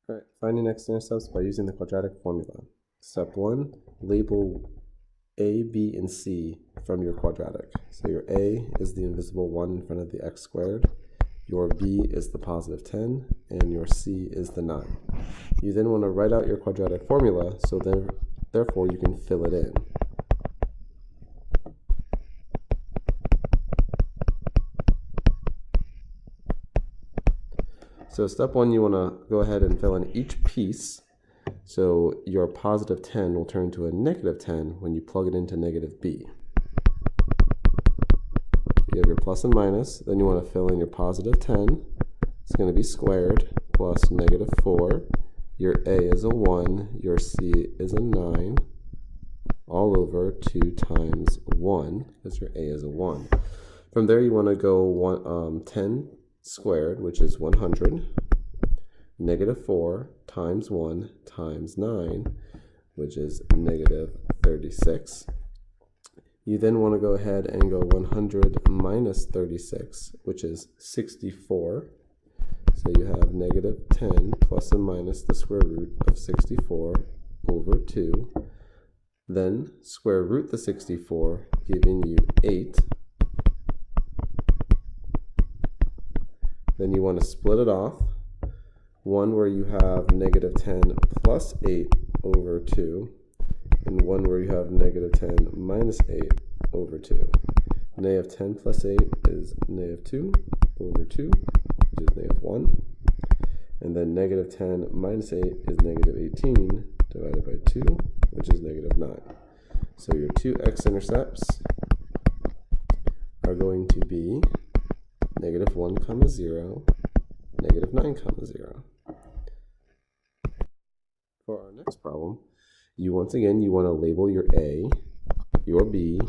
Alright, finding x-intercepts by using the quadratic formula. Step 1, label a, b, and c from your quadratic. So your a is the invisible 1 in front of the x squared, your b is the positive 10, and your c is the 9. You then want to write out your quadratic formula, so then therefore you can fill it in. So step 1, you want to go ahead and fill in each piece. So your positive 10 will turn to a negative 10 when you plug it into negative b. You have your plus and minus, then you want to fill in your positive 10. It's going to be squared plus negative 4. Your a is a 1, your c is a 9, all over 2 times 1, because your a is a 1. From there you want to go 10 squared, which is 100, negative 4 times 1 times 9, which is negative 36. You then want to go ahead and go 100 minus 36, which is 64. So you have negative 10 plus and minus the square root of 64 over 2. Then square root the 64, giving you 8. Then you want to split it off. One where you have negative 10 plus 8 over 2, and one where you have negative 10 minus 8 over 2. Negative 10 plus 8 is negative 2 over 2, which is negative 1. And then negative 10 minus 8 is negative 18 divided by 2, which is negative 9. So your two x-intercepts are going to be negative 1 comma 0, negative 9 comma 0. For our next problem, once again you want to label your a, your b,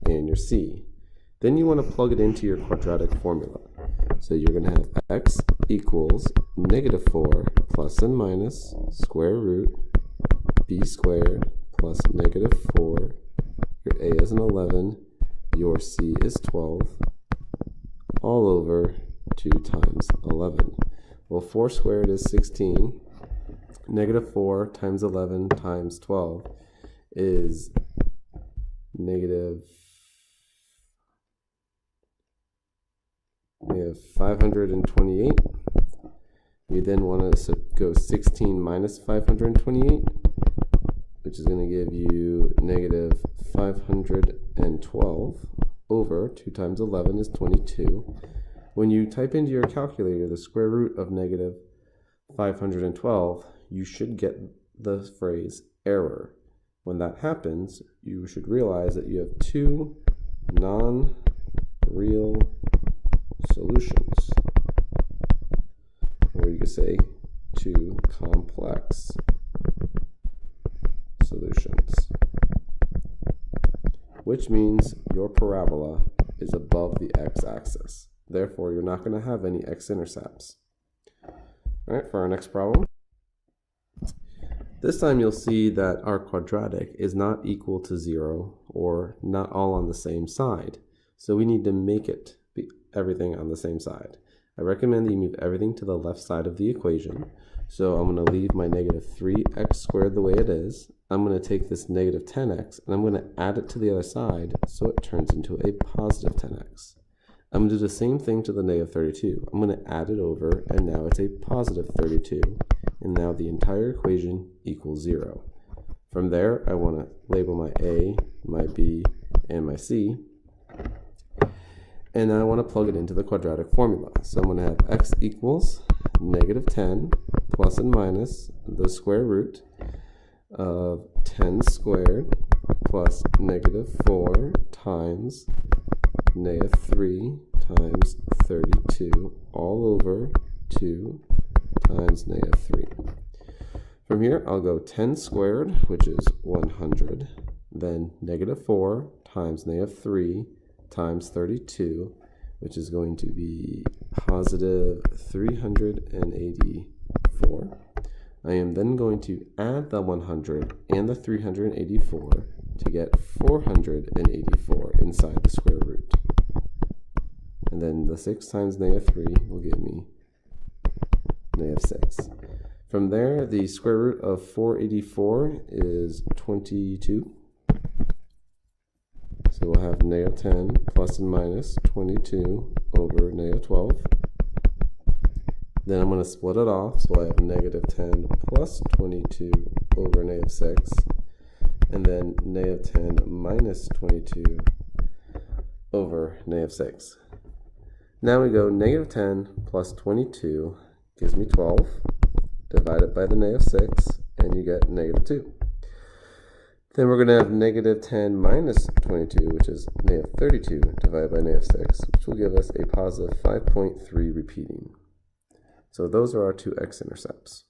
and your c. Then you want to plug it into your quadratic formula. So you're going to have x equals negative 4 plus and minus square root b squared plus negative 4. Your a is an 11, your c is 12, all over 2 times 11. Well, 4 squared is 16. Negative 4 times 11 times 12 is negative 528. You then want to go 16 minus 528, which is going to give you negative 512 over 2 times 11 is 22. When you type into your calculator the square root of negative 512, you should get the phrase error. When that happens, you should realize that you have two non-real solutions, or you could say two complex solutions, which means your parabola is above the x-axis. Therefore, you're not going to have any x-intercepts. All right, for our next problem. This time you'll see that our quadratic is not equal to 0 or not all on the same side. So we need to make it be everything on the same side. I recommend that you move everything to the left side of the equation. So I'm going to leave my negative 3x squared the way it is. I'm going to take this negative 10x and I'm going to add it to the other side so it turns into a positive 10x. I'm going to do the same thing to the negative 32. I'm going to add it over, and now it's a positive 32. And now the entire equation equals 0. From there, I want to label my a, my b, and my c. And now I want to plug it into the quadratic formula. So I'm going to have x equals negative 10 plus and minus the square root of 10 squared plus negative 4 times negative 3 times 32 all over 2 times negative 3. From here, I'll go 10 squared, which is 100, then negative 4 times negative 3 times 32, which is going to be positive 384. I am then going to add the 100 and the 384 to get 484 inside the square root. And then the 6 times negative 3 will give me negative 6. From there, the square root of 484 is 22. So we'll have negative 10 plus and minus 22 over negative 12. Then I'm going to split it off, so I have negative 10 plus 22 over negative 6, and then negative 10 minus 22 over negative 6. Now we go negative 10 plus 22 gives me 12, divided by the negative 6, and you get negative 2. Then we're going to have negative 10 minus 22, which is negative 32, divided by negative 6, which will give us a positive 5.3 repeating. So those are our two x-intercepts.